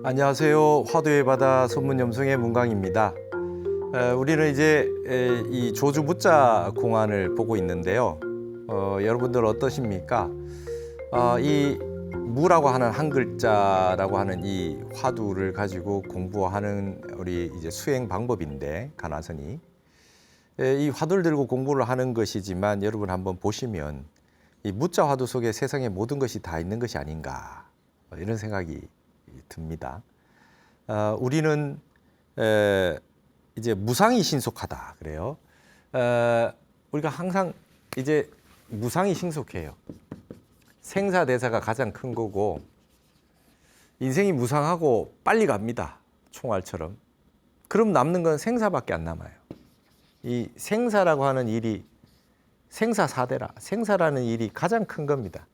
안녕하세요. 화두의 바다 소문염송의 문광입니다. 우리는 이제 이 조주 무자 공안을 보고 있는데요. 여러분들 어떠십니까? 이 무라고 하는 한 글자라고 하는 이 화두를 가지고 공부하는 우리 이제 수행 방법인데 가나선이 이 화두를 들고 공부를 하는 것이지만 여러분 한번 보시면 이 무자 화두 속에 세상의 모든 것이 다 있는 것이 아닌가 이런 생각이 듭니다. 우리는 이제 무상이 신속하다 그래요. 우리가 항상 이제 무상이 신속해요. 생사대사가 가장 큰 거고 인생이 무상하고 빨리 갑니다. 총알처럼. 그럼 남는 건 생사밖에 안 남아요. 이 생사라고 하는 일이 생사사대라. 생사라는 일이 가장 큰 겁니다.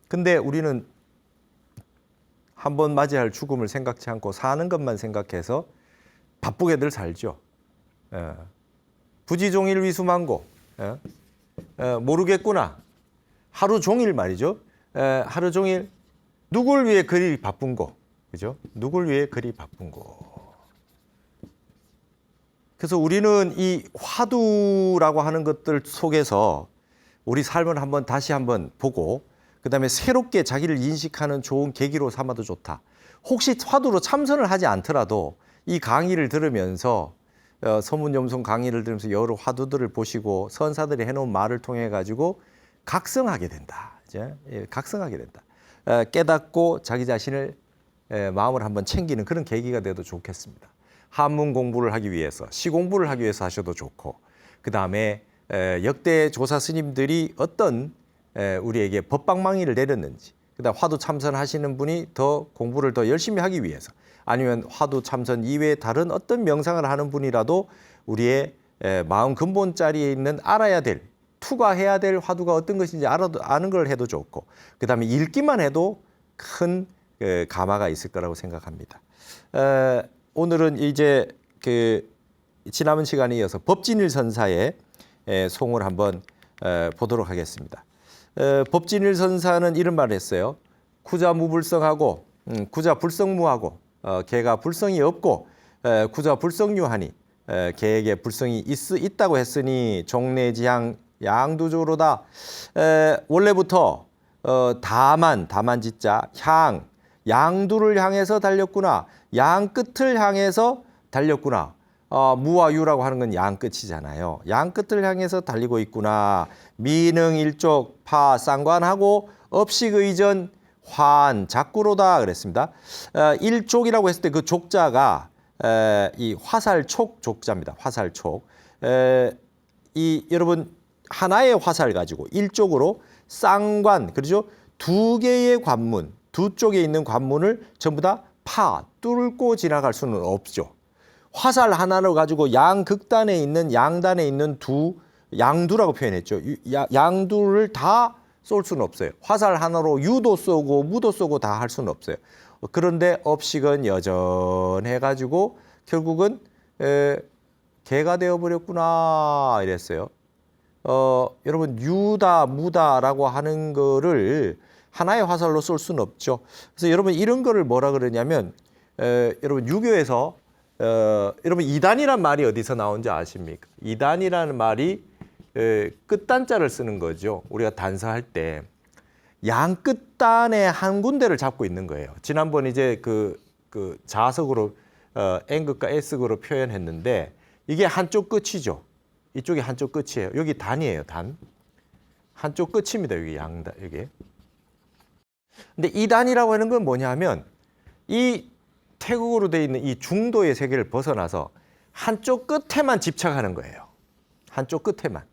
근데 우리는 한번 맞이할 죽음을 생각지 않고 사는 것만 생각해서 바쁘게 늘 살죠. 부지종일 위수만고. 모르겠구나. 하루 종일 말이죠. 하루 종일 누굴 위해 그리 바쁜고. 그죠? 누굴 위해 그리 바쁜고. 그래서 우리는 이 화두라고 하는 것들 속에서 우리 삶을 다시 한번 보고 그다음에 새롭게 자기를 인식하는 좋은 계기로 삼아도 좋다. 혹시 화두로 참선을 하지 않더라도 이 강의를 들으면서 서문염송 강의를 들으면서 여러 화두들을 보시고 선사들이 해놓은 말을 통해 가지고 각성하게 된다. 이제 각성하게 된다. 깨닫고 자기 자신을 마음을 한번 챙기는 그런 계기가 돼도 좋겠습니다. 한문 공부를 하기 위해서, 시 공부를 하기 위해서 하셔도 좋고, 그 다음에 역대 조사 스님들이 어떤 우리에게 법방망이를 내렸는지, 그다음 화두 참선하시는 분이 더 공부를 더 열심히 하기 위해서, 아니면 화두 참선 이외에 다른 어떤 명상을 하는 분이라도 우리의 마음 근본자리에 있는 알아야 될, 투과해야 될 화두가 어떤 것인지 아는 걸 해도 좋고, 그 다음에 읽기만 해도 큰 감화가 있을 거라고 생각합니다. 오늘은 이제 지남은 시간에 이어서 법진일선사의 송을 한번 보도록 하겠습니다. 법진일선사는 이런 말을 했어요. 구자 무불성하고 구자 불성무하고 개가 불성이 없고 구자 불성유하니 개에게 불성이 있다고 했으니 종래지향 양두조로다. 원래부터 다만 지자 향 양두를 향해서 달렸구나. 양 끝을 향해서 달렸구나. 무와 유라고 하는 건 양 끝이잖아요. 양 끝을 향해서 달리고 있구나. 미능 일족 파 쌍관하고 업식의전 환 작구로다 그랬습니다. 일족이라고 했을 때 그 족자가 이 화살촉 족자입니다. 화살촉. 이 여러분 하나의 화살 가지고 일족으로 쌍관 그렇죠? 두 개의 관문 두 쪽에 있는 관문을 전부 다 뚫고 지나갈 수는 없죠. 화살 하나를 가지고 양극단에 있는 양단에 있는 양두라고 표현했죠. 양두를 다 쏠 수는 없어요. 화살 하나로 유도 쏘고 무도 쏘고 다 할 수는 없어요. 그런데 업식은 여전해 가지고 결국은 개가 되어버렸구나 이랬어요. 여러분 유다 무다라고 하는 거를 하나의 화살로 쏠 수는 없죠. 그래서 여러분 이런 거를 뭐라 그러냐면 여러분 유교에서 여러분 이단이란 말이 어디서 나온지 아십니까? 이단이라는 말이 끝단자를 쓰는 거죠. 우리가 단서할 때 양 끝단에 한 군데를 잡고 있는 거예요. 지난번 이제 그 자석으로 N극과 S극으로 표현했는데 이게 한쪽 끝이죠. 이쪽이 한쪽 끝이에요. 여기 단이에요. 단. 한쪽 끝입니다. 여기 양단 여기. 근데 이단이라고 하는 건 뭐냐면 이 태국으로 되어 있는 이 중도의 세계를 벗어나서 한쪽 끝에만 집착하는 거예요. 한쪽 끝에만.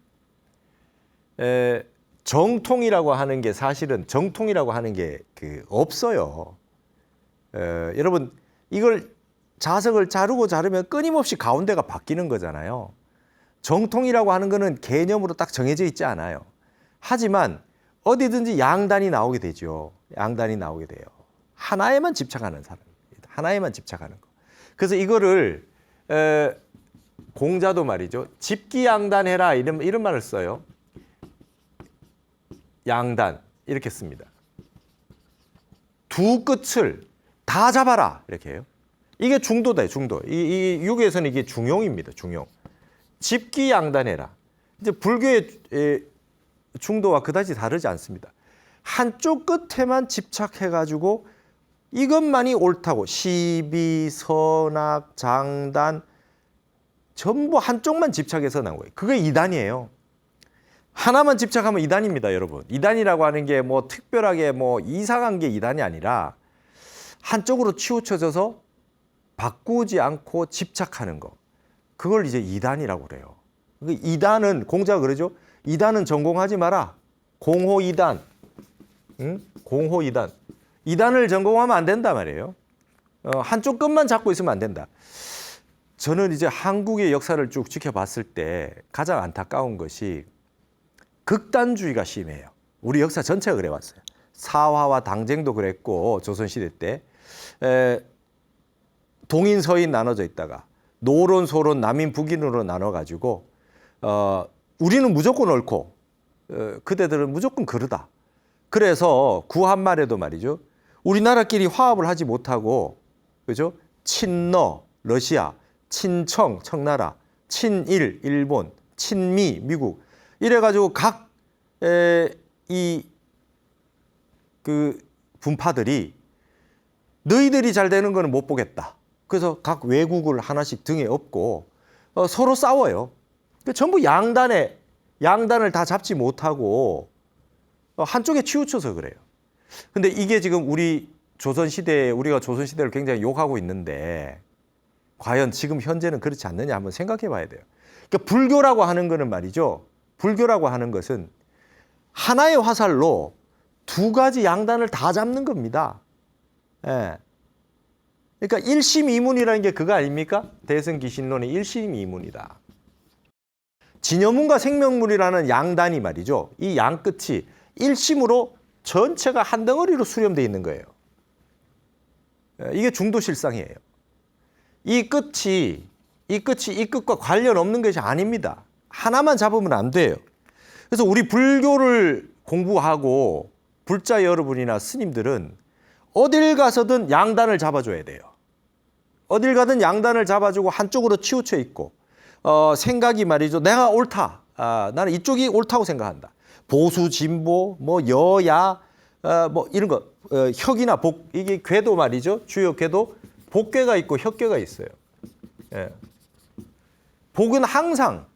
정통이라고 하는 게 사실은 정통이라고 하는 게 없어요. 여러분 이걸 자석을 자르면 끊임없이 가운데가 바뀌는 거잖아요. 정통이라고 하는 거는 개념으로 딱 정해져 있지 않아요. 하지만 어디든지 양단이 나오게 되죠. 양단이 나오게 돼요. 하나에만 집착하는 사람입니다. 하나에만 집착하는 거. 그래서 이거를 공자도 말이죠. 집기양단해라 이런 말을 써요. 양단 이렇게 씁니다. 두 끝을 다 잡아라 이렇게 해요. 이게 중도다, 중도. 이 유교에서는 이게 중용입니다, 중용. 집기양단해라. 이제 불교의 중도와 그다지 다르지 않습니다. 한쪽 끝에만 집착해가지고 이것만이 옳다고 시비, 선악, 장단 전부 한쪽만 집착해서 나온 거예요. 그게 이단이에요. 하나만 집착하면 이단입니다, 여러분. 이단이라고 하는 게 뭐 특별하게 뭐 이상한 게 이단이 아니라 한쪽으로 치우쳐져서 바꾸지 않고 집착하는 거. 그걸 이제 이단이라고 그래요. 이단은 공자가 그러죠. 이단은 전공하지 마라. 공호 이단. 응? 공호 이단. 이단을 전공하면 안 된단 말이에요. 한쪽 끝만 잡고 있으면 안 된다. 저는 이제 한국의 역사를 쭉 지켜봤을 때 가장 안타까운 것이 극단주의가 심해요. 우리 역사 전체가 그래왔어요. 사화와 당쟁도 그랬고 조선시대 때 동인 서인 나눠져 있다가 노론 소론 남인 북인으로 나눠가지고 우리는 무조건 옳고 그대들은 무조건 그르다. 그래서 구한말에도 말이죠. 우리나라끼리 화합을 하지 못하고 그죠? 친러 러시아, 친청 청나라, 친일 일본, 친미 미국 이래가지고 각 그 분파들이 너희들이 잘 되는 거는 못 보겠다. 그래서 각 외국을 하나씩 등에 업고 서로 싸워요. 전부 양단을 다 잡지 못하고 한쪽에 치우쳐서 그래요. 근데 이게 지금 우리가 조선시대를 굉장히 욕하고 있는데 과연 지금 현재는 그렇지 않느냐 한번 생각해 봐야 돼요. 그러니까 불교라고 하는 거는 말이죠. 불교라고 하는 것은 하나의 화살로 두 가지 양단을 다 잡는 겁니다. 예. 그러니까 일심이문이라는 게 그거 아닙니까? 대승기신론의 일심이문이다. 진여문과 생명문이라는 양단이 말이죠. 이 양 끝이 일심으로 전체가 한 덩어리로 수렴되어 있는 거예요. 이게 중도실상이에요. 이 끝이 이 끝과 관련 없는 것이 아닙니다. 하나만 잡으면 안 돼요. 그래서 우리 불교를 공부하고 불자 여러분이나 스님들은 어딜 가서든 양단을 잡아줘야 돼요. 어딜 가든 양단을 잡아주고 한쪽으로 치우쳐 있고 생각이 말이죠. 내가 옳다. 나는 이쪽이 옳다고 생각한다. 보수, 진보, 뭐 여야, 뭐 이런 거 혁이나 복 이게 궤도 말이죠. 주요 궤도 복궤가 있고 혁궤가 있어요. 예. 복은 항상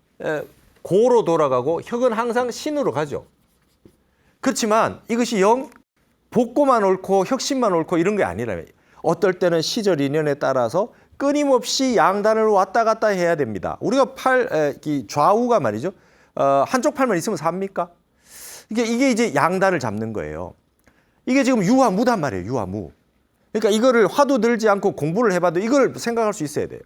고로 돌아가고 혁은 항상 신으로 가죠. 그렇지만 이것이 영 복고만 옳고 혁신만 옳고 이런 게 아니라 어떨 때는 시절 인연에 따라서 끊임없이 양단을 왔다 갔다 해야 됩니다. 우리가 좌우가 말이죠. 한쪽 팔만 있으면 삽니까? 이게 이제 양단을 잡는 거예요. 이게 지금 유화무단 말이에요. 유화무. 그러니까 이거를 화두 들지 않고 공부를 해봐도 이걸 생각할 수 있어야 돼요.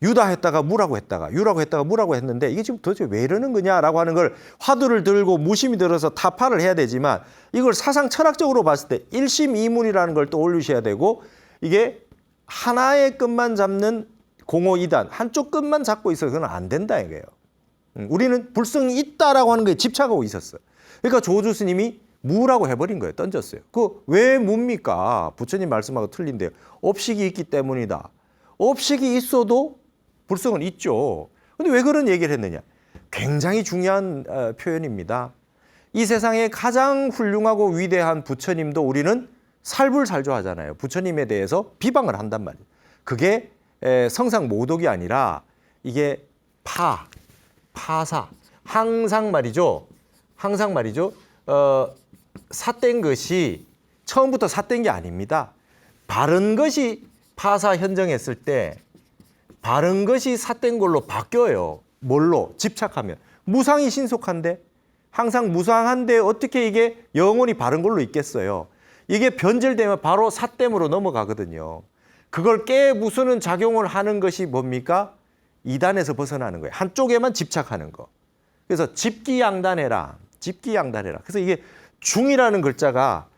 유다 했다가 무라고 했다가 유라고 했다가 무라고 했는데 이게 지금 도대체 왜 이러는 거냐라고 하는 걸 화두를 들고 무심히 들어서 타파를 해야 되지만 이걸 사상 철학적으로 봤을 때 일심이문이라는 걸 또 올리셔야 되고 이게 하나의 끝만 잡는 공호이단 한쪽 끝만 잡고 있어서 그건 안 된다 이거예요. 우리는 불성이 있다라고 하는 거에 집착하고 있었어요. 그러니까 조주 스님이 무라고 해버린 거예요. 던졌어요. 그 왜 뭡니까? 부처님 말씀하고 틀린데요. 업식이 있기 때문이다. 업식이 있어도 불성은 있죠. 근데 왜 그런 얘기를 했느냐? 굉장히 중요한 표현입니다. 이 세상에 가장 훌륭하고 위대한 부처님도 우리는 살불살조하잖아요. 부처님에 대해서 비방을 한단 말이에요. 그게 성상모독이 아니라 이게 파사. 항상 말이죠. 삿된 것이 처음부터 삿된 게 아닙니다. 바른 것이 파사 현정했을 때 바른 것이 삿된 걸로 바뀌어요. 뭘로? 집착하면. 무상이 신속한데 항상 무상한데 어떻게 이게 영원히 바른 걸로 있겠어요. 이게 변질되면 바로 삿됨으로 넘어가거든요. 그걸 깨부수는 작용을 하는 것이 뭡니까? 이단에서 벗어나는 거예요. 한쪽에만 집착하는 거. 그래서 집기양단해라. 그래서 이게 중이라는 글자가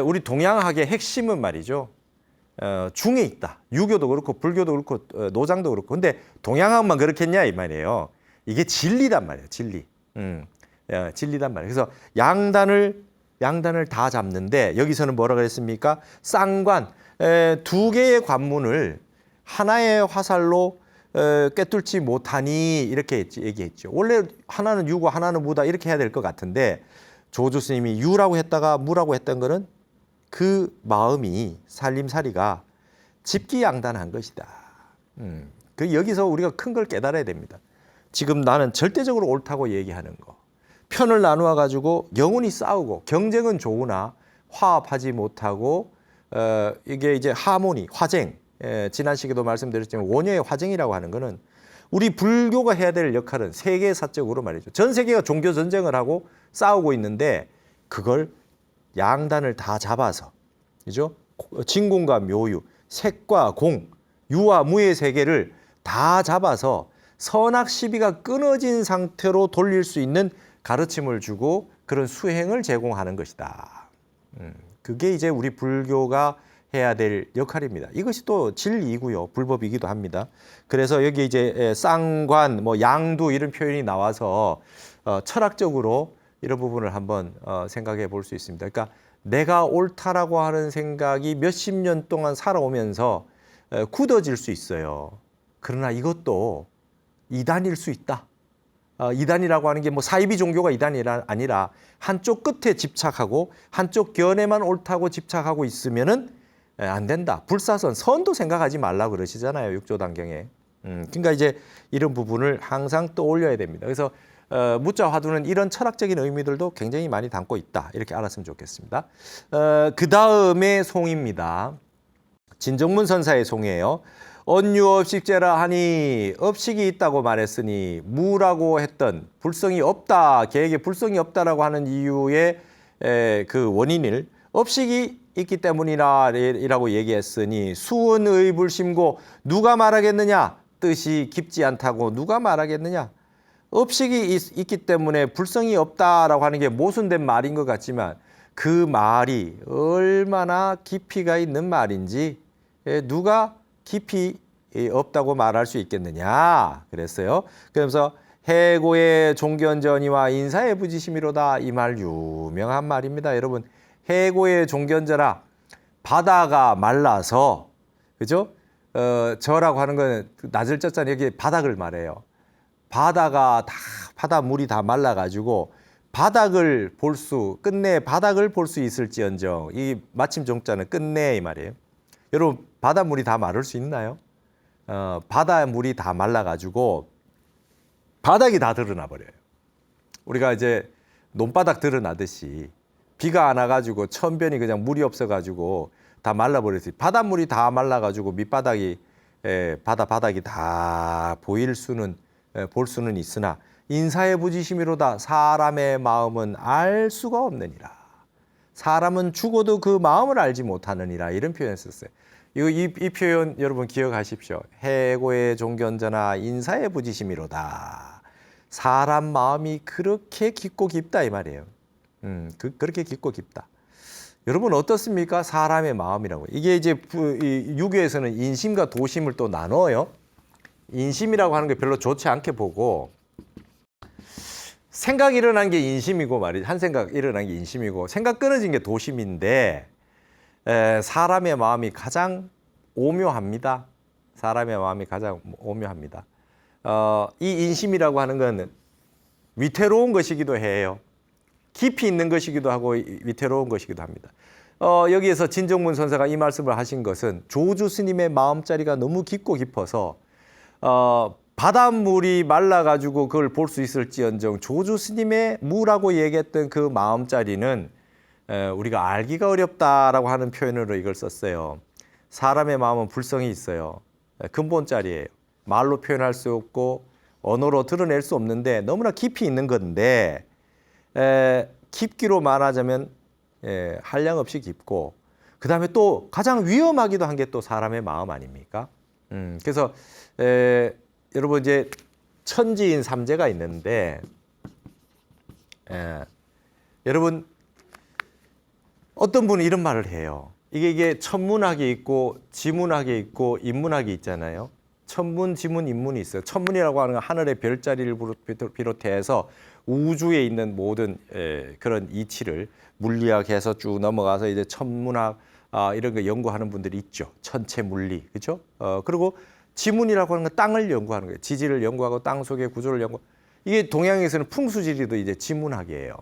우리 동양학의 핵심은 말이죠. 중에 있다. 유교도 그렇고 불교도 그렇고 노장도 그렇고. 근데 동양학만 그렇겠냐 이 말이에요. 이게 진리단 말이에요. 진리. 진리단 말이에요. 그래서 양단을 양단을 다 잡는데 여기서는 뭐라 그랬습니까? 쌍관, 두 개의 관문을 하나의 화살로 꿰뚫지 못하니 이렇게 얘기했죠. 원래 하나는 유고 하나는 무다 이렇게 해야 될 것 같은데 조조 스님이 유라고 했다가 무라고 했던 거는 그 마음이 살림살이가 집기양단한 것이다. 그 여기서 우리가 큰 걸 깨달아야 됩니다. 지금 나는 절대적으로 옳다고 얘기하는 거. 편을 나누어 가지고 영원히 싸우고 경쟁은 좋으나 화합하지 못하고 이게 이제 하모니, 화쟁. 지난 시기도 말씀드렸지만 원효의 화쟁이라고 하는 거는 우리 불교가 해야 될 역할은 세계사적으로 말이죠. 전 세계가 종교 전쟁을 하고 싸우고 있는데 그걸 양단을 다 잡아서, 그죠? 진공과 묘유, 색과 공, 유와 무의 세계를 다 잡아서 선악 시비가 끊어진 상태로 돌릴 수 있는 가르침을 주고 그런 수행을 제공하는 것이다. 그게 이제 우리 불교가 해야 될 역할입니다. 이것이 또 진리이고요. 불법이기도 합니다. 그래서 여기 이제 쌍관, 뭐 양두 이런 표현이 나와서 철학적으로 이런 부분을 한번 생각해 볼 수 있습니다. 그러니까 내가 옳다라고 하는 생각이 몇십 년 동안 살아오면서 굳어질 수 있어요. 그러나 이것도 이단일 수 있다. 이단이라고 하는 게 뭐 사이비 종교가 이단이 아니라 한쪽 끝에 집착하고 한쪽 견해만 옳다고 집착하고 있으면은 안 된다. 불사선, 선도 생각하지 말라 그러시잖아요. 육조단경에. 그러니까 이제 이런 부분을 항상 떠올려야 됩니다. 그래서 무자 화두는 이런 철학적인 의미들도 굉장히 많이 담고 있다. 이렇게 알았으면 좋겠습니다. 그 다음에 송입니다. 진정문 선사의 송이에요. 언유업식제라 하니 업식이 있다고 말했으니 무라고 했던 불성이 없다, 계획에 불성이 없다라고 하는 이유의 그 원인을 업식이 있기 때문이라고 얘기했으니 수원의 불심고 누가 말하겠느냐? 뜻이 깊지 않다고 누가 말하겠느냐? 업식이 있기 때문에 불성이 없다라고 하는 게 모순된 말인 것 같지만 그 말이 얼마나 깊이가 있는 말인지 누가 깊이 없다고 말할 수 있겠느냐 그랬어요. 그러면서 해고의 종견전이와 인사의 부지심이로다, 이 말 유명한 말입니다. 여러분, 해고의 종견저라, 바다가 말라서, 그죠? 저라고 하는 건 낮을 젖자는 여기 바닥을 말해요. 바닷물이 다 말라가지고 끝내 바닥을 볼 수 있을지언정, 이 마침 종자는 끝내 이 말이에요. 여러분, 바닷물이 다 마를 수 있나요? 바닷물이 다 말라가지고 바닥이 다 드러나 버려요. 우리가 이제 논바닥 드러나듯이 비가 안 와가지고 천변이 그냥 물이 없어가지고 다 말라버렸어요. 바닷물이 다 말라가지고 밑바닥이 바닥이 다 볼 수는 있으나 인사의 부지심이로다, 사람의 마음은 알 수가 없느니라. 사람은 죽어도 그 마음을 알지 못하느니라, 이런 표현을 썼어요. 이 표현 여러분 기억하십시오. 해고의 종견자나 인사의 부지심이로다. 사람 마음이 그렇게 깊고 깊다 이 말이에요. 그렇게 깊고 깊다. 여러분 어떻습니까? 사람의 마음이라고. 이게 이제 유교에서는 인심과 도심을 또 나눠요. 인심이라고 하는 게 별로 좋지 않게 보고, 생각이 일어난 게 인심이고 말이죠. 한 생각 일어난 게 인심이고 생각 끊어진 게 도심인데, 사람의 마음이 가장 오묘합니다. 사람의 마음이 가장 오묘합니다. 이 인심이라고 하는 건 위태로운 것이기도 해요. 깊이 있는 것이기도 하고 위태로운 것이기도 합니다. 여기에서 진정문 선사가 이 말씀을 하신 것은 조주 스님의 마음자리가 너무 깊고 깊어서 바닷물이 말라가지고 그걸 볼 수 있을지언정 조주 스님의 무라고 얘기했던 그 마음자리는 우리가 알기가 어렵다라고 하는 표현으로 이걸 썼어요. 사람의 마음은 불성이 있어요. 근본자리예요. 말로 표현할 수 없고 언어로 드러낼 수 없는데 너무나 깊이 있는 건데, 깊기로 말하자면 한량없이 깊고, 그 다음에 또 가장 위험하기도 한 게 또 사람의 마음 아닙니까? 그래서 여러분 이제 천지인 삼재가 있는데, 여러분 어떤 분은 이런 말을 해요. 이게 천문학이 있고 지문학이 있고 인문학이 있잖아요. 천문, 지문, 인문이 있어요. 천문이라고 하는 건 하늘의 별자리를 비롯해서 우주에 있는 모든 그런 이치를 물리학에서 쭉 넘어가서 이제 천문학 이런 거 연구하는 분들이 있죠. 천체 물리, 그렇죠? 그리고 지문이라고 하는 건 땅을 연구하는 거예요. 지질을 연구하고 땅 속의 구조를 연구. 이게 동양에서는 풍수지리도 이제 지문학이에요.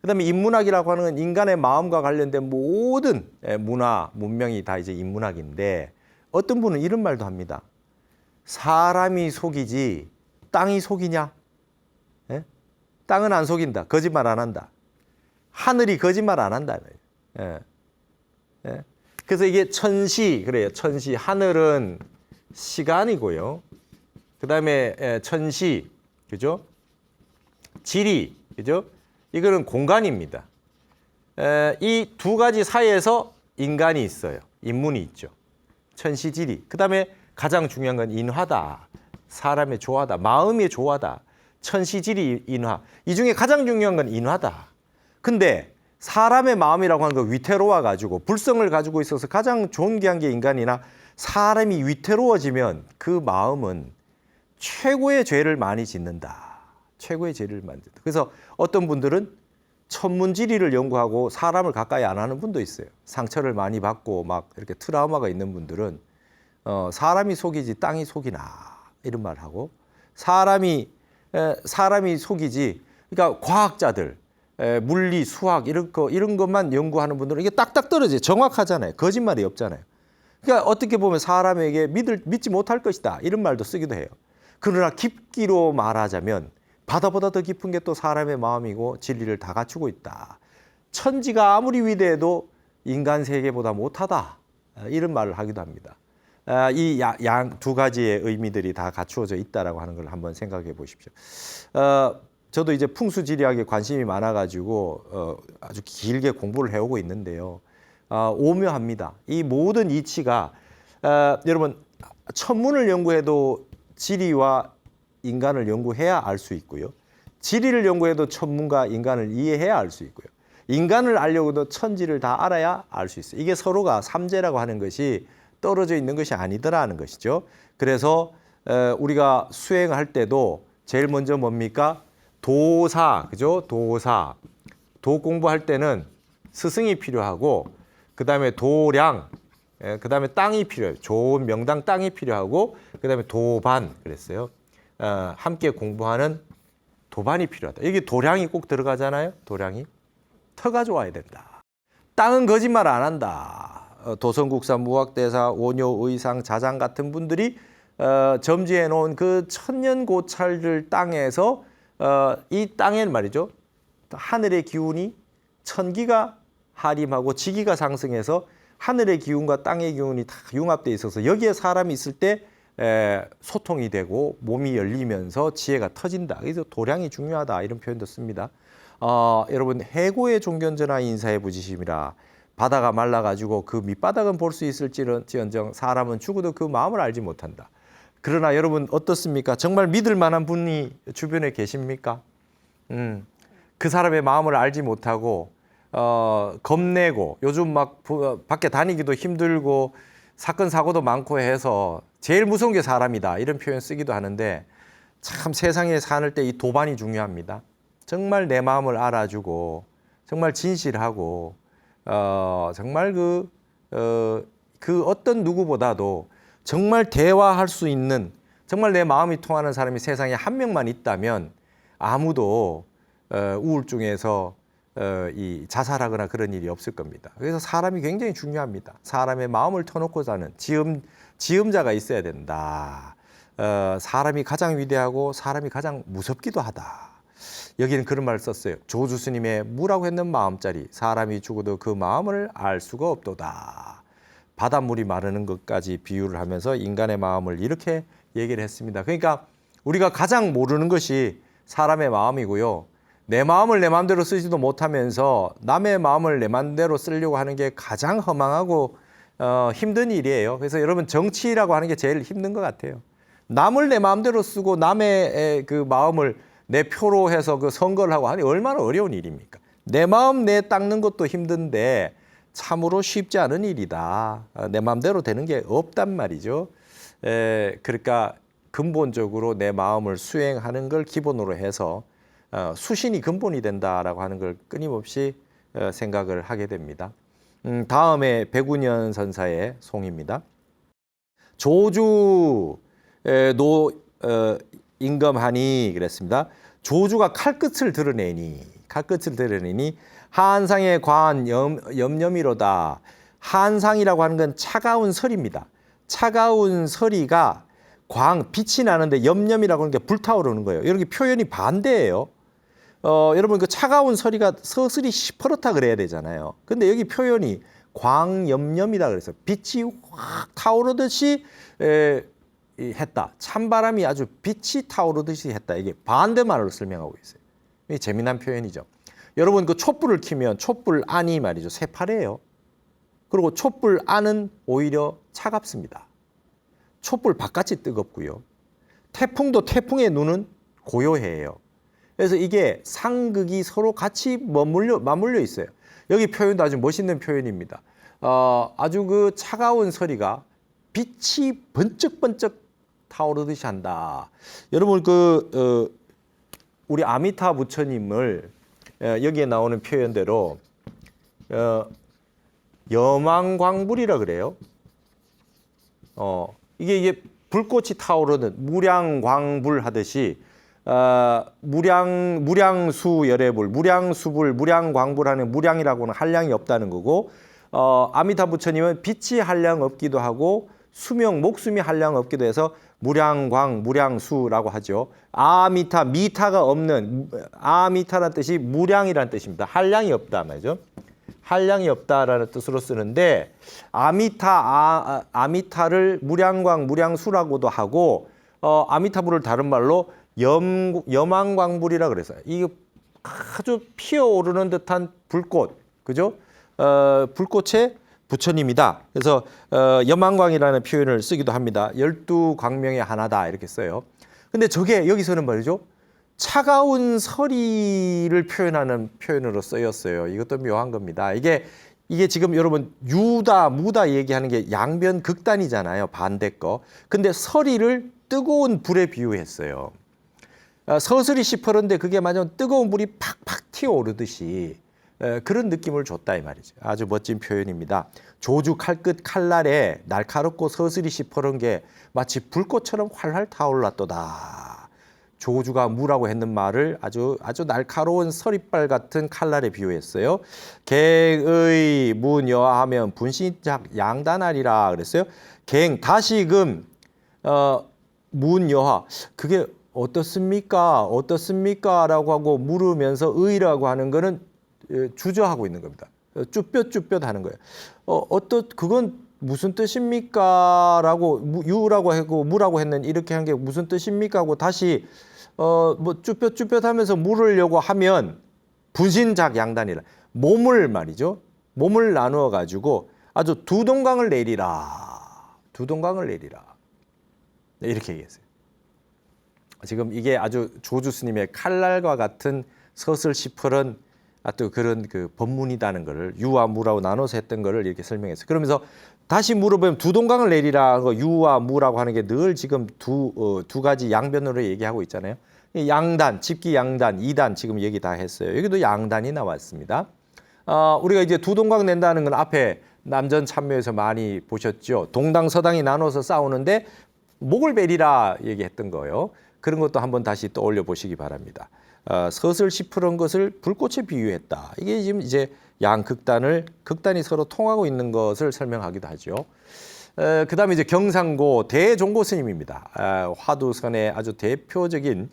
그다음에 인문학이라고 하는 건 인간의 마음과 관련된 모든 문화, 문명이 다 이제 인문학인데 어떤 분은 이런 말도 합니다. 사람이 속이지 땅이 속이냐? 예? 땅은 안 속인다. 거짓말 안 한다. 하늘이 거짓말 안 한다. 예. 예. 그래서 이게 천시 그래요. 천시 하늘은 시간이고요. 그다음에 천시 그죠? 지리 그죠? 이거는 공간입니다. 이 두 가지 사이에서 인간이 있어요. 인문이 있죠. 천시지리. 그다음에 가장 중요한 건 인화다. 사람의 조화다. 마음의 조화다. 천시지리 인화. 이 중에 가장 중요한 건 인화다. 근데 사람의 마음이라고 하는 거 위태로워 가지고 불성을 가지고 있어서 가장 존귀한 게 인간이나 사람이 위태로워지면 그 마음은 최고의 죄를 많이 짓는다. 최고의 죄를 만든다. 그래서 어떤 분들은 천문지리를 연구하고 사람을 가까이 안 하는 분도 있어요. 상처를 많이 받고 막 이렇게 트라우마가 있는 분들은 사람이 속이지 땅이 속이나 이런 말을 하고 사람이 속이지 그러니까 과학자들 물리, 수학 이런 것만 연구하는 분들은 이게 딱딱 떨어져요. 정확하잖아요. 거짓말이 없잖아요. 그러니까 어떻게 보면 사람에게 믿지 못할 것이다 이런 말도 쓰기도 해요. 그러나 깊기로 말하자면 바다보다 더 깊은 게 또 사람의 마음이고 진리를 다 갖추고 있다. 천지가 아무리 위대해도 인간 세계보다 못하다. 이런 말을 하기도 합니다. 이 양 두 가지의 의미들이 다 갖추어져 있다라고 하는 걸 한번 생각해 보십시오. 저도 이제 풍수지리학에 관심이 많아가지고 아주 길게 공부를 해오고 있는데요. 오묘합니다. 이 모든 이치가 여러분 천문을 연구해도 지리와 인간을 연구해야 알 수 있고요. 지리를 연구해도 천문과 인간을 이해해야 알 수 있고요. 인간을 알려고도 천지를 다 알아야 알 수 있어요. 이게 서로가 삼재라고 하는 것이 떨어져 있는 것이 아니더라는 것이죠. 그래서 우리가 수행할 때도 제일 먼저 뭡니까? 도사, 그죠? 도사. 도 공부할 때는 스승이 필요하고 그다음에 도량, 그다음에 땅이 필요해요. 좋은 명당 땅이 필요하고 그다음에 도반 그랬어요. 함께 공부하는 도반이 필요하다. 여기 도량이 꼭 들어가잖아요. 도량이. 터가 좋아야 된다. 땅은 거짓말 안 한다. 도성국사, 무학대사, 오뇨, 의상, 자장 같은 분들이 점지해 놓은 그 천년고찰들 땅에서 이 땅엔 말이죠. 하늘의 기운이 천기가 하림하고 지기가 상승해서 하늘의 기운과 땅의 기운이 다 융합되어 있어서 여기에 사람이 있을 때 소통이 되고 몸이 열리면서 지혜가 터진다. 그래서 도량이 중요하다 이런 표현도 씁니다. 여러분 해고의 종견전하 인사의 부지심이라 바다가 말라가지고 그 밑바닥은 볼 수 있을지언정 사람은 죽어도 그 마음을 알지 못한다. 그러나 여러분 어떻습니까? 정말 믿을 만한 분이 주변에 계십니까? 그 사람의 마음을 알지 못하고 겁내고 요즘 막 밖에 다니기도 힘들고 사건 사고도 많고 해서 제일 무서운 게 사람이다 이런 표현 쓰기도 하는데 참 세상에 사는 때 이 도반이 중요합니다. 정말 내 마음을 알아주고 정말 진실하고 정말 그 어떤 누구보다도 정말 대화할 수 있는 정말 내 마음이 통하는 사람이 세상에 한 명만 있다면 아무도 우울증에서 이 자살하거나 그런 일이 없을 겁니다. 그래서 사람이 굉장히 중요합니다. 사람의 마음을 터놓고 사는 지음자가 있어야 된다. 사람이 가장 위대하고 사람이 가장 무섭기도 하다. 여기는 그런 말을 썼어요. 조주 스님의 무라고 했는 마음자리 사람이 죽어도 그 마음을 알 수가 없도다. 바닷물이 마르는 것까지 비유를 하면서 인간의 마음을 이렇게 얘기를 했습니다. 그러니까 우리가 가장 모르는 것이 사람의 마음이고요. 내 마음을 내 마음대로 쓰지도 못하면서 남의 마음을 내 마음대로 쓰려고 하는 게 가장 허망하고 힘든 일이에요. 그래서 여러분 정치라고 하는 게 제일 힘든 것 같아요. 남을 내 마음대로 쓰고 남의 그 마음을 내 표로 해서 그 선거를 하고 하니 얼마나 어려운 일입니까? 내 마음 내 닦는 것도 힘든데 참으로 쉽지 않은 일이다. 내 마음대로 되는 게 없단 말이죠. 그러니까 근본적으로 내 마음을 수행하는 걸 기본으로 해서 수신이 근본이 된다라고 하는 걸 끊임없이 생각을 하게 됩니다. 다음에 백운현 선사의 송입니다. 조주 임금하니 그랬습니다. 조주가 칼끝을 드러내니 한상의 과한 염염이로다. 한상이라고 하는 건 차가운 설입니다. 차가운 설이가 빛이 나는데 염염이라고 하는 게 불타오르는 거예요. 이런 게 표현이 반대예요. 여러분 그 차가운 설이가 서슬이 시퍼렇다 그래야 되잖아요. 근데 여기 표현이 광염염이다 그래서 빛이 확 타오르듯이 했다. 찬바람이 아주 빛이 타오르듯이 했다. 이게 반대말로 설명하고 있어요. 이게 재미난 표현이죠. 여러분 그 촛불을 켜면 촛불 안이 말이죠. 새파래요. 그리고 촛불 안은 오히려 차갑습니다. 촛불 바깥이 뜨겁고요. 태풍도 태풍의 눈은 고요해요. 그래서 이게 상극이 서로 같이 맞물려 있어요. 여기 표현도 아주 멋있는 표현입니다. 아주 그 차가운 서리가 빛이 번쩍번쩍 타오르듯이 한다. 여러분 우리 아미타 부처님을 여기에 나오는 표현대로 여망광불이라 그래요. 이게 불꽃이 타오르는 무량광불 하듯이 무량수 열애불, 무량수불, 무량광불하는 무량이라고는 한량이 없다는 거고 아미타 부처님은 빛이 한량 없기도 하고 목숨이 한량 없기도 해서 무량광, 무량수라고 하죠. 아미타, 미타가 없는 아미타라는 뜻이 무량이라는 뜻입니다. 한량이 없다 말이죠. 한량이 없다라는 뜻으로 쓰는데 아미타를 무량광, 무량수라고도 하고 아미타불을 다른 말로 여망광불이라 그래서 이게 아주 피어오르는 듯한 불꽃, 그죠? 불꽃의 부처님이다. 그래서 여망광이라는 표현을 쓰기도 합니다. 12광명의 하나다 이렇게 써요. 근데 저게 여기서는 말이죠. 차가운 서리를 표현하는 표현으로 쓰였어요. 이것도 묘한 겁니다. 이게 지금 여러분 유다, 무다 얘기하는 게 양변 극단이잖아요. 반대 거. 근데 서리를 뜨거운 불에 비유했어요. 서슬이 시퍼런데 그게 마냥 뜨거운 불이 팍팍 튀어오르듯이 그런 느낌을 줬다 이 말이죠. 아주 멋진 표현입니다. 조주 칼끝 칼날에 날카롭고 서슬이 시퍼런 게 마치 불꽃처럼 활활 타올랐도다. 조주가 무라고 했는 말을 아주 날카로운 서리발 같은 칼날에 비유했어요. 갱의 문여하면 분신작 양단하리라 그랬어요. 갱 다시금 문여하 그게 어떻습니까? 라고 하고 물으면서 의라고 하는 거는 주저하고 있는 겁니다. 쭈뼛쭈뼛 하는 거예요. 그건 무슨 뜻입니까? 라고 유라고 하고 무라고 했는 이렇게 한 게 무슨 뜻입니까? 하고 다시 쭈뼛쭈뼛 하면서 물으려고 하면 분신작 양단이라 몸을 말이죠. 몸을 나누어 가지고 아주 두 동강을 내리라. 네, 이렇게 얘기했어요. 지금 이게 아주 조주 스님의 칼날과 같은 서슬 시퍼런 또 그런 그 법문이라는 것을 유와 무라고 나눠서 했던 것을 이렇게 설명했어요. 그러면서 다시 물어보면 두 동강을 내리라. 유와 무라고 하는 게 늘 지금 두 가지 양변으로 얘기하고 있잖아요. 양단, 집기 양단, 이단 지금 얘기 다 했어요. 여기도 양단이 나왔습니다. 우리가 이제 두 동강 낸다는 건 앞에 남전 참묘에서 많이 보셨죠. 동당 서당이 나눠서 싸우는데 목을 베리라 얘기했던 거예요. 그런 것도 한번 다시 떠올려 보시기 바랍니다. 서슬 시퍼런 것을 불꽃에 비유했다. 이게 지금 이제 극단이 서로 통하고 있는 것을 설명하기도 하죠. 그다음에 이제 경상고 대종고 스님입니다. 화두선의 아주 대표적인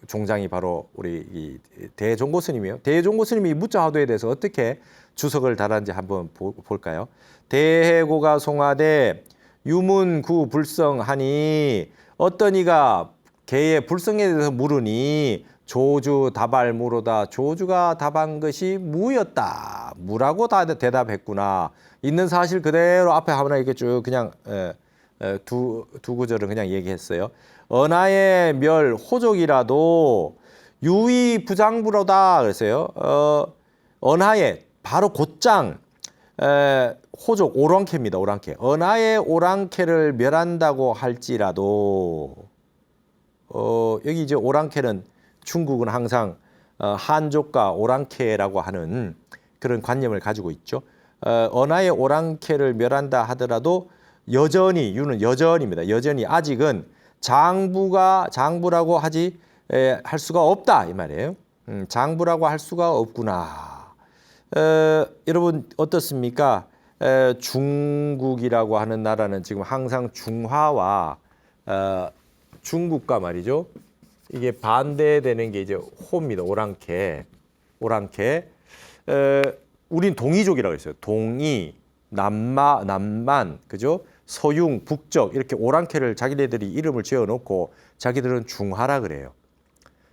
종장이 바로 우리 이 대종고 스님이에요. 대종고 스님이 무자 화두에 대해서 어떻게 주석을 달았는지 한번 볼까요? 대해고가 송하되 유문구 불성하니 어떤 이가 개의 불성에 대해서 물으니 조주 답할 무로다. 조주가 답한 것이 무였다. 무라고 다 대답했구나. 있는 사실 그대로 앞에 하나 이렇게 쭉 그냥 두 구절은 그냥 얘기했어요. 언하의 멸 호족이라도 유의 부장부로다 그랬어요. 언하의 바로 곧장 호족 오랑캐입니다. 오랑캐. 언하의 오랑캐를 멸한다고 할지라도 여기 이제 오랑캐는 중국은 항상 한족과 오랑캐라고 하는 그런 관념을 가지고 있죠. 언하의 오랑캐를 멸한다 하더라도 여전히 유는 여전입니다. 여전히 아직은 장부라고 할 수가 없다 이 말이에요. 장부라고 할 수가 없구나. 여러분 어떻습니까? 중국이라고 하는 나라는 지금 항상 중화와 중국과 말이죠. 이게 반대되는 게 이제 호입니다. 오랑캐. 우린 동이족이라고 했어요. 동이, 남만, 그죠? 서융, 북적 이렇게 오랑캐를 자기네들이 이름을 지어놓고 자기들은 중화라 그래요.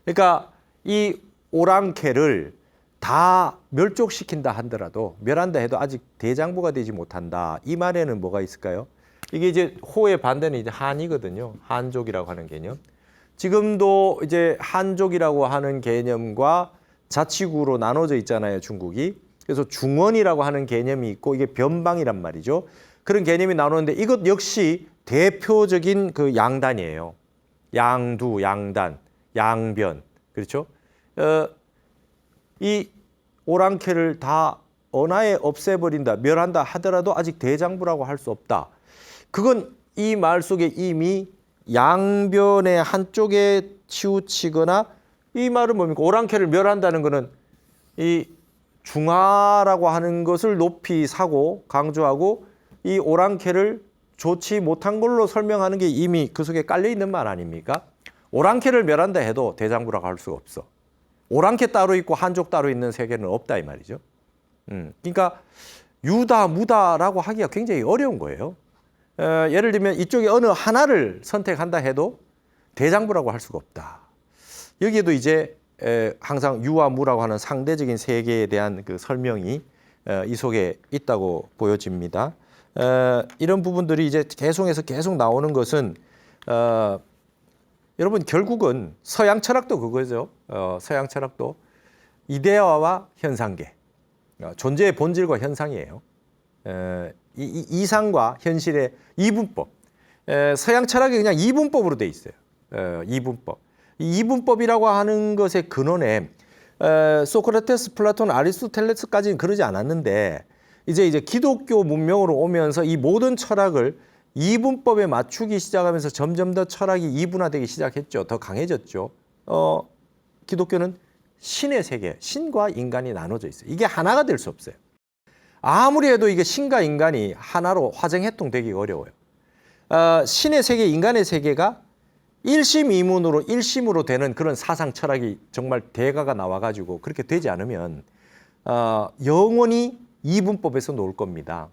그러니까 이 오랑캐를 다 멸족시킨다 하더라도 멸한다 해도 아직 대장부가 되지 못한다. 이 말에는 뭐가 있을까요? 이게 이제 호의 반대는 이제 한이거든요. 한족이라고 하는 개념. 지금도 이제 한족이라고 하는 개념과 자치구로 나눠져 있잖아요, 중국이. 그래서 중원이라고 하는 개념이 있고 이게 변방이란 말이죠. 그런 개념이 나오는데 이것 역시 대표적인 그 양단이에요. 양두, 양단, 양변. 그렇죠? 이 오랑캐를 다 언하에 없애버린다, 멸한다 하더라도 아직 대장부라고 할 수 없다. 그건 이 말 속에 이미 양변의 한쪽에 치우치거나 이 말은 뭡니까? 오랑캐를 멸한다는 거는 이 중화라고 하는 것을 높이 사고 강조하고 이 오랑캐를 좋지 못한 걸로 설명하는 게 이미 그 속에 깔려 있는 말 아닙니까? 오랑캐를 멸한다 해도 대장부라고 할 수가 없어. 오랑캐 따로 있고 한족 따로 있는 세계는 없다 이 말이죠. 그러니까 유다, 무다라고 하기가 굉장히 어려운 거예요. 예를 들면 이쪽에 어느 하나를 선택한다 해도 대장부라고 할 수가 없다. 여기에도 이제 항상 유와 무라고 하는 상대적인 세계에 대한 그 설명이 이 속에 있다고 보여집니다. 이런 부분들이 이제 계속 나오는 것은 여러분 결국은 서양 철학도 그거죠. 서양 철학도 이데아와 현상계, 존재의 본질과 현상이에요. 이상과 현실의 이분법. 서양 철학이 그냥 이분법으로 돼 있어요. 이분법. 이 이분법이라고 하는 것의 근원에 소크라테스, 플라톤, 아리스토텔레스까지는 그러지 않았는데 이제 기독교 문명으로 오면서 이 모든 철학을 이분법에 맞추기 시작하면서 점점 더 철학이 이분화되기 시작했죠. 더 강해졌죠. 기독교는 신의 세계, 신과 인간이 나눠져 있어요. 이게 하나가 될 수 없어요. 아무리 해도 이게 신과 인간이 하나로 화정해통되기 어려워요. 신의 세계, 인간의 세계가 일심이문으로 일심으로 되는 그런 사상 철학이 정말 대가가 나와가지고 그렇게 되지 않으면 영원히 이분법에서 놓을 겁니다.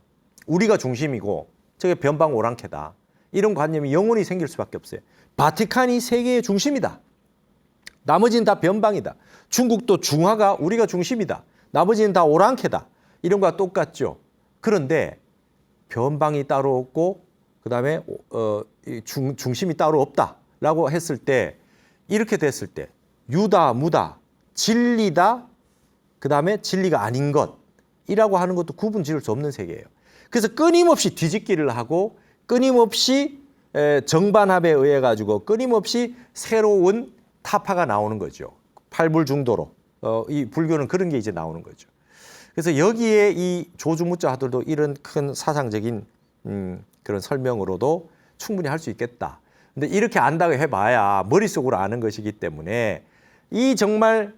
우리가 중심이고 저게 변방 오랑캐다. 이런 관념이 영원히 생길 수밖에 없어요. 바티칸이 세계의 중심이다. 나머지는 다 변방이다. 중국도 중화가 우리가 중심이다. 나머지는 다 오랑캐다. 이런 거와 똑같죠. 그런데 변방이 따로 없고 그다음에 중심이 따로 없다라고 했을 때 이렇게 됐을 때 유다, 무다, 진리다, 그다음에 진리가 아닌 것이라고 하는 것도 구분 지을 수 없는 세계예요. 그래서 끊임없이 뒤집기를 하고 끊임없이 정반합에 의해 가지고 끊임없이 새로운 타파가 나오는 거죠. 팔불중도로. 이 불교는 그런 게 이제 나오는 거죠. 그래서 여기에 이 조주무자들도 이런 큰 사상적인 그런 설명으로도 충분히 할 수 있겠다. 근데 이렇게 안다고 해봐야 머릿속으로 아는 것이기 때문에 이 정말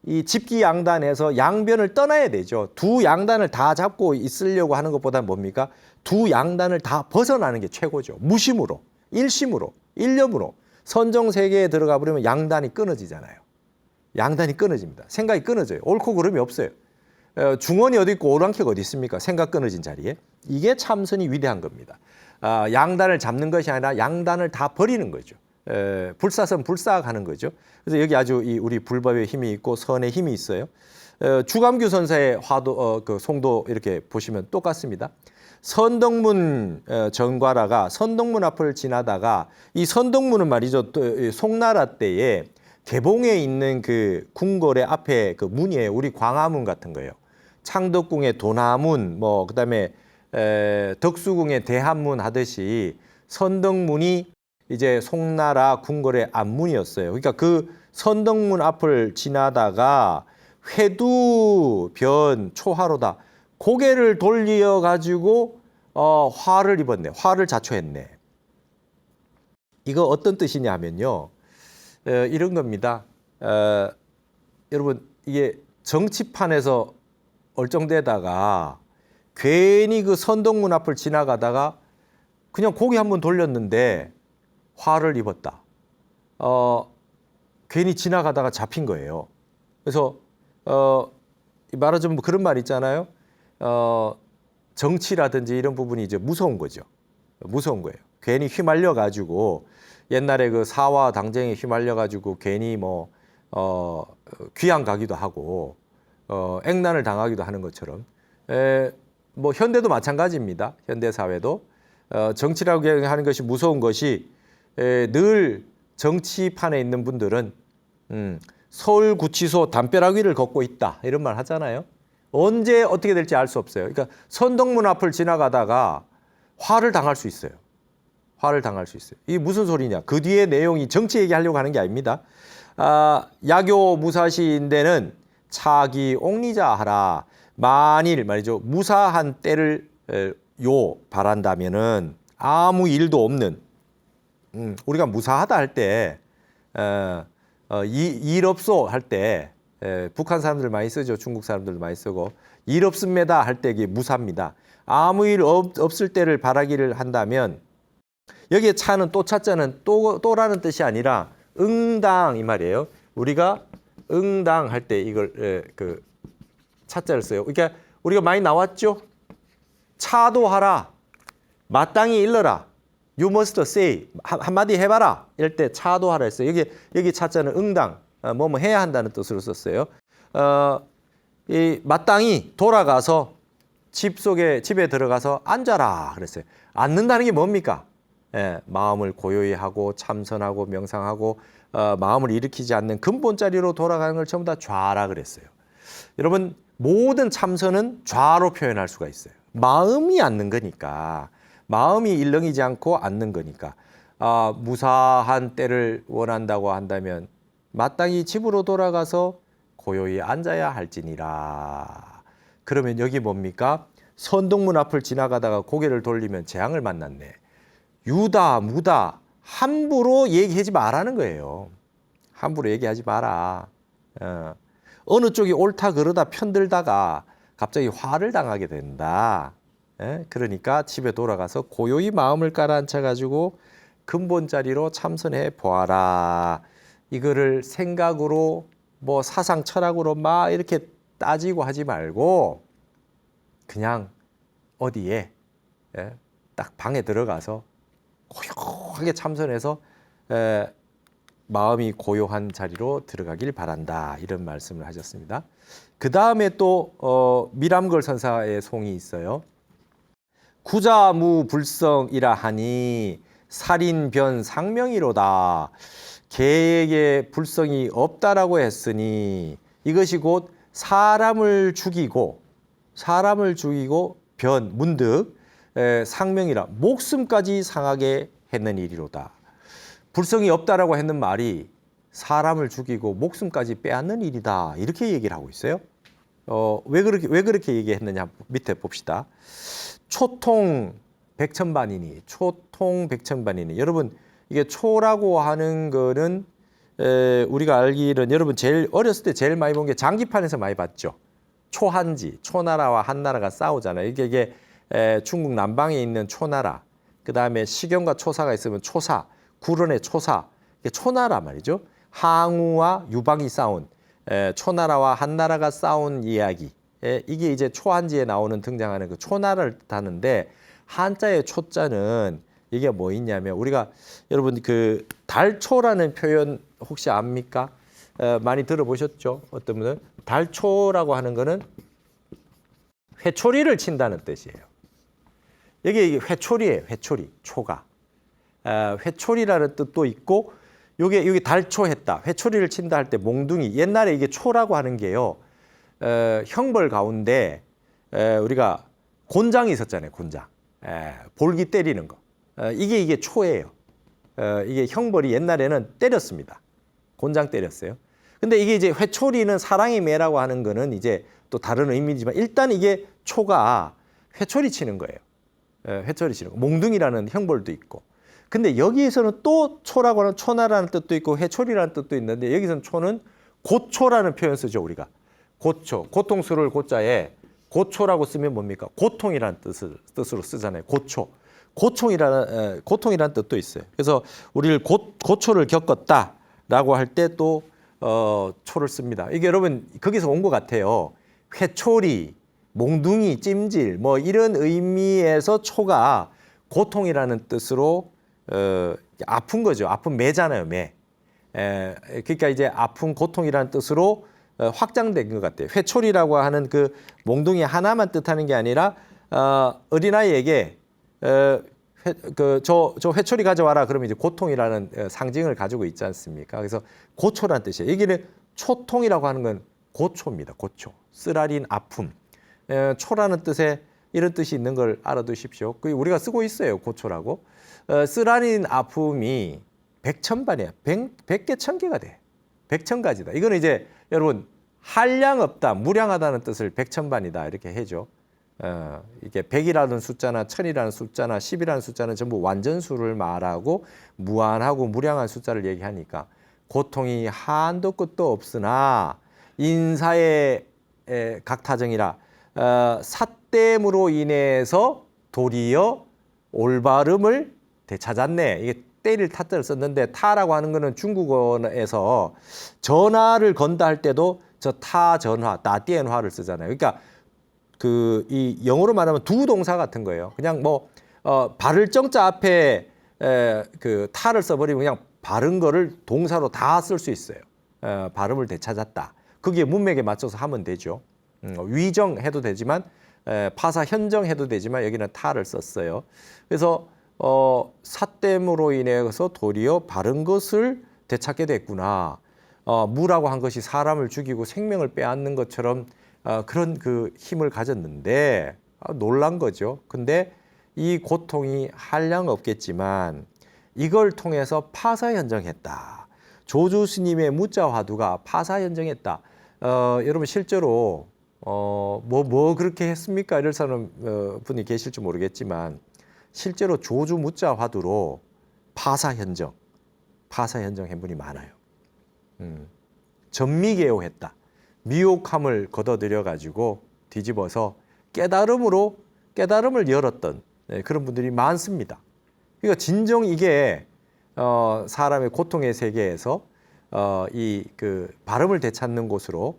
이 집기양단에서 양변을 떠나야 되죠. 두 양단을 다 잡고 있으려고 하는 것보다는 뭡니까? 두 양단을 다 벗어나는 게 최고죠. 무심으로, 일심으로, 일념으로. 선정세계에 들어가 버리면 양단이 끊어지잖아요. 양단이 끊어집니다. 생각이 끊어져요. 옳고 그름이 없어요. 중원이 어디 있고 오랑캐가 어디 있습니까? 생각 끊어진 자리에. 이게 참선이 위대한 겁니다. 양단을 잡는 것이 아니라 양단을 다 버리는 거죠. 불사선 불사가는 거죠. 그래서 여기 아주 우리 불법의 힘이 있고 선의 힘이 있어요. 주감규 선사의 화도 그 송도 이렇게 보시면 똑같습니다. 선덕문 정과라가 선덕문 앞을 지나다가 이 선덕문은 말이죠. 또 송나라 때에 개봉에 있는 그 궁궐의 앞에 그 문이에요. 우리 광화문 같은 거예요. 창덕궁의 도나문, 그다음에 덕수궁의 대한문 하듯이 선덕문이 이제 송나라 궁궐의 앞문이었어요. 그러니까 그 선덕문 앞을 지나다가 회두 변 초하로다 고개를 돌려 가지고 화를 입었네. 화를 자초했네. 이거 어떤 뜻이냐 하면요. 이런 겁니다. 여러분 이게 정치판에서 얼쩡대다가 괜히 그 선덕문 앞을 지나가다가 그냥 고개 한번 돌렸는데 화를 입었다. 괜히 지나가다가 잡힌 거예요. 그래서 말하자면 그런 말 있잖아요. 정치라든지 이런 부분이 이제 무서운 거죠. 무서운 거예요. 괜히 휘말려 가지고 옛날에 그 사화 당쟁에 휘말려 가지고 괜히 뭐 귀양 가기도 하고 액난을 당하기도 하는 것처럼 뭐 현대도 마찬가지입니다. 현대 사회도 정치라고 하는 것이 무서운 것이 늘 정치판에 있는 분들은 서울구치소 담벼락 위를 걷고 있다 이런 말 하잖아요. 언제 어떻게 될지 알 수 없어요. 그러니까 선덕문 앞을 지나가다가 화를 당할 수 있어요. 화를 당할 수 있어요. 이게 무슨 소리냐? 그 뒤에 내용이 정치 얘기하려고 하는 게 아닙니다. 야교 무사시인데는 차기 옥리자 하라. 만일 말이죠. 무사한 때를 바란다면은 아무 일도 없는 우리가 무사하다 할 때 일 없소 할 때 북한 사람들 많이 쓰죠. 중국 사람들도 많이 쓰고 일 없습니다 할 때 이게 무사입니다. 아무 일 없을 때를 바라기를 한다면 여기에 차는 또 차자는 또라는 뜻이 아니라 응당 이 말이에요. 우리가 응당 할 때 이걸 그 차자를 써요. 그러니까 우리가 많이 나왔죠. 차도하라. 마땅히 일러라. You must say. 한마디 해봐라. 이럴 때 차도하라 했어요. 여기 차자는 응당. 뭐뭐 해야 한다는 뜻으로 썼어요. 이 마땅히 돌아가서 집에 들어가서 앉아라 그랬어요. 앉는다는 게 뭡니까? 마음을 고요히 하고 참선하고 명상하고 마음을 일으키지 않는 근본 자리로 돌아가는 걸 전부 다 좌라 그랬어요. 여러분 모든 참선은 좌로 표현할 수가 있어요. 마음이 앉는 거니까. 마음이 일렁이지 않고 앉는 거니까. 무사한 때를 원한다고 한다면 마땅히 집으로 돌아가서 고요히 앉아야 할지니라. 그러면 여기 뭡니까? 선덕문 앞을 지나가다가 고개를 돌리면 재앙을 만났네. 유다, 무다 함부로 얘기하지 말라는 거예요. 함부로 얘기하지 마라. 어느 쪽이 옳다 그러다 편들다가 갑자기 화를 당하게 된다. 그러니까 집에 돌아가서 고요히 마음을 깔아앉혀 가지고 근본 자리로 참선해 보아라. 이거를 생각으로 뭐 사상 철학으로 막 이렇게 따지고 하지 말고 그냥 어디에 딱 방에 들어가서 고요하게 참선해서 마음이 고요한 자리로 들어가길 바란다. 이런 말씀을 하셨습니다. 그 다음에 또 미람걸 선사의 송이 있어요. 구자무불성이라 하니 살인변 상명이로다. 계에게 불성이 없다라고 했으니 이것이 곧 사람을 죽이고 변 문득 상명이라 목숨까지 상하게 했는 일이로다. 불성이 없다라고 했는 말이 사람을 죽이고 목숨까지 빼앗는 일이다. 이렇게 얘기를 하고 있어요. 왜 그렇게 얘기했느냐 밑에 봅시다. 초통 백천반이니. 여러분 이게 초라고 하는 거는 우리가 알기로는 여러분 제일 어렸을 때 제일 많이 본 게 장기판에서 많이 봤죠. 초한지, 초나라와 한나라가 싸우잖아요. 이게 중국 남방에 있는 초나라, 그 다음에 시경과 초사가 있으면 초사, 구런의 초사, 이게 초나라 말이죠. 항우와 유방이 싸운 초나라와 한나라가 싸운 이야기. 이게 이제 초한지에 나오는 등장하는 그 초나라를 뜻하는데 한자의 초자는 이게 뭐 있냐면 우리가 여러분 그 달초라는 표현 혹시 압니까? 많이 들어보셨죠? 어떤 분은 달초라고 하는 거는 회초리를 친다는 뜻이에요. 여기 회초리예요. 회초리, 초가. 회초리라는 뜻도 있고 여기 달초했다. 회초리를 친다 할 때 몽둥이. 옛날에 이게 초라고 하는 게요. 형벌 가운데 우리가 곤장이 있었잖아요. 곤장. 볼기 때리는 거. 이게 초예요. 이게 형벌이 옛날에는 때렸습니다. 곤장 때렸어요. 근데 이게 이제 회초리는 사랑의 매라고 하는 거는 이제 또 다른 의미지만 일단 이게 초가 회초리 치는 거예요. 회초리 치는 거. 몽둥이라는 형벌도 있고. 근데 여기에서는 또 초라고 하는 초나라는 뜻도 있고 회초리라는 뜻도 있는데 여기서는 초는 고초라는 표현 쓰죠, 우리가. 고초. 고통스러울 고자에 고초라고 쓰면 뭡니까? 고통이라는 뜻으로 쓰잖아요. 고초. 고통이라는 뜻도 있어요. 그래서 우리를 고초를 겪었다라고 할 때 또 초를 씁니다. 이게 여러분 거기서 온 것 같아요. 회초리, 몽둥이, 찜질 뭐 이런 의미에서 초가 고통이라는 뜻으로 아픈 거죠. 아픈 매잖아요, 매. 그러니까 이제 아픈 고통이라는 뜻으로 확장된 것 같아요. 회초리라고 하는 그 몽둥이 하나만 뜻하는 게 아니라 어린아이에게 저 회초리 가져와라 그러면 이제 고통이라는 상징을 가지고 있지 않습니까? 그래서 고초라는 뜻이에요. 여기는 초통이라고 하는 건 고초입니다. 고초. 쓰라린 아픔. 초라는 뜻에 이런 뜻이 있는 걸 알아두십시오. 그 우리가 쓰고 있어요. 고초라고. 쓰라린 아픔이 백천반이야. 100개, 1000개가 돼. 백천가지다. 이거는 이제 여러분 한량 없다, 무량하다는 뜻을 백천반이다 이렇게 해죠. 이게 100이라는 숫자나 1000이라는 숫자나 10이라는 숫자는 전부 완전수를 말하고 무한하고 무량한 숫자를 얘기하니까 고통이 한도 끝도 없으나 인사의 각타정이라 삿됨으로 인해서 도리어 올바름을 되찾았네. 이게 때릴 타자를 썼는데 타라고 하는 거는 중국어에서 전화를 건다 할 때도 저 타 전화, 따띠엔화를 쓰잖아요. 그러니까 이 영어로 말하면 두 동사 같은 거예요. 그냥 뭐 바를 정자 앞에 그 타를 써버리면 그냥 바른 거를 동사로 다 쓸 수 있어요. 발음을 되찾았다. 그게 문맥에 맞춰서 하면 되죠. 위정해도 되지만 파사 현정해도 되지만 여기는 타를 썼어요. 그래서 삿됨으로 인해서 도리어 바른 것을 되찾게 됐구나. 무라고 한 것이 사람을 죽이고 생명을 빼앗는 것처럼 그런 그 힘을 가졌는데 놀란 거죠. 근데 이 고통이 한량 없겠지만 이걸 통해서 파사현정했다. 조주 스님의 무자 화두가 파사현정했다. 여러분 실제로 뭐 그렇게 했습니까? 이럴 사람 분이 계실지 모르겠지만 실제로 조주 무자 화두로 파사현정 한 분이 많아요. 전미개요했다. 미혹함을 걷어들여 가지고 뒤집어서 깨달음을 열었던 그런 분들이 많습니다. 그러니까 진정 이게 사람의 고통의 세계에서 이 그 발음을 되찾는 곳으로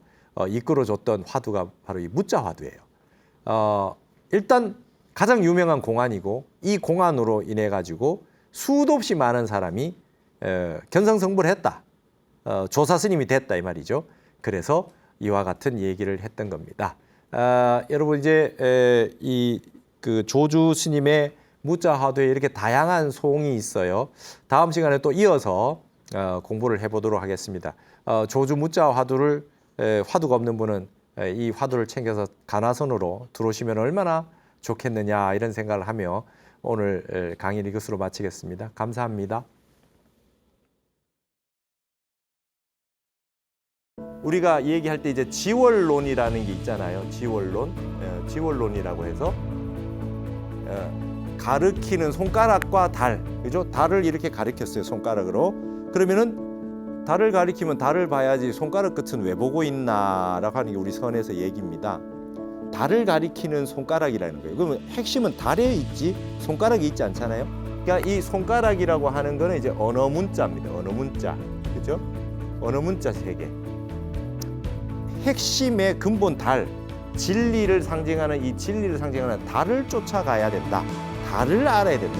이끌어줬던 화두가 바로 이 무자 화두예요. 일단 가장 유명한 공안이고 이 공안으로 인해 가지고 수도 없이 많은 사람이 견성성불을 했다. 조사 스님이 됐다 이 말이죠. 그래서 이와 같은 얘기를 했던 겁니다. 여러분 이제 이 그 조주 스님의 무자 화두에 이렇게 다양한 소홍이 있어요. 다음 시간에 또 이어서 공부를 해보도록 하겠습니다. 조주 무자 화두를 화두가 없는 분은 이 화두를 챙겨서 가나선으로 들어오시면 얼마나 좋겠느냐 이런 생각을 하며 오늘 강의를 이것으로 마치겠습니다. 감사합니다. 우리가 얘기할 때 이제 지월론이라는 게 있잖아요. 지월론이라고 해서 가르키는 손가락과 달, 그죠? 달을 이렇게 가리켰어요, 손가락으로. 그러면은 달을 가리키면 달을 봐야지 손가락 끝은 왜 보고 있나라고 하는 게 우리 선에서 얘기입니다. 달을 가리키는 손가락이라는 거예요. 그러면 핵심은 달에 있지 손가락이 있지 않잖아요. 그러니까 이 손가락이라고 하는 거는 이제 언어 문자입니다. 언어 문자, 그죠? 언어 문자 세계. 핵심의 근본 달, 진리를 상징하는 이 진리를 상징하는 달을 쫓아가야 된다. 달을 알아야 된다.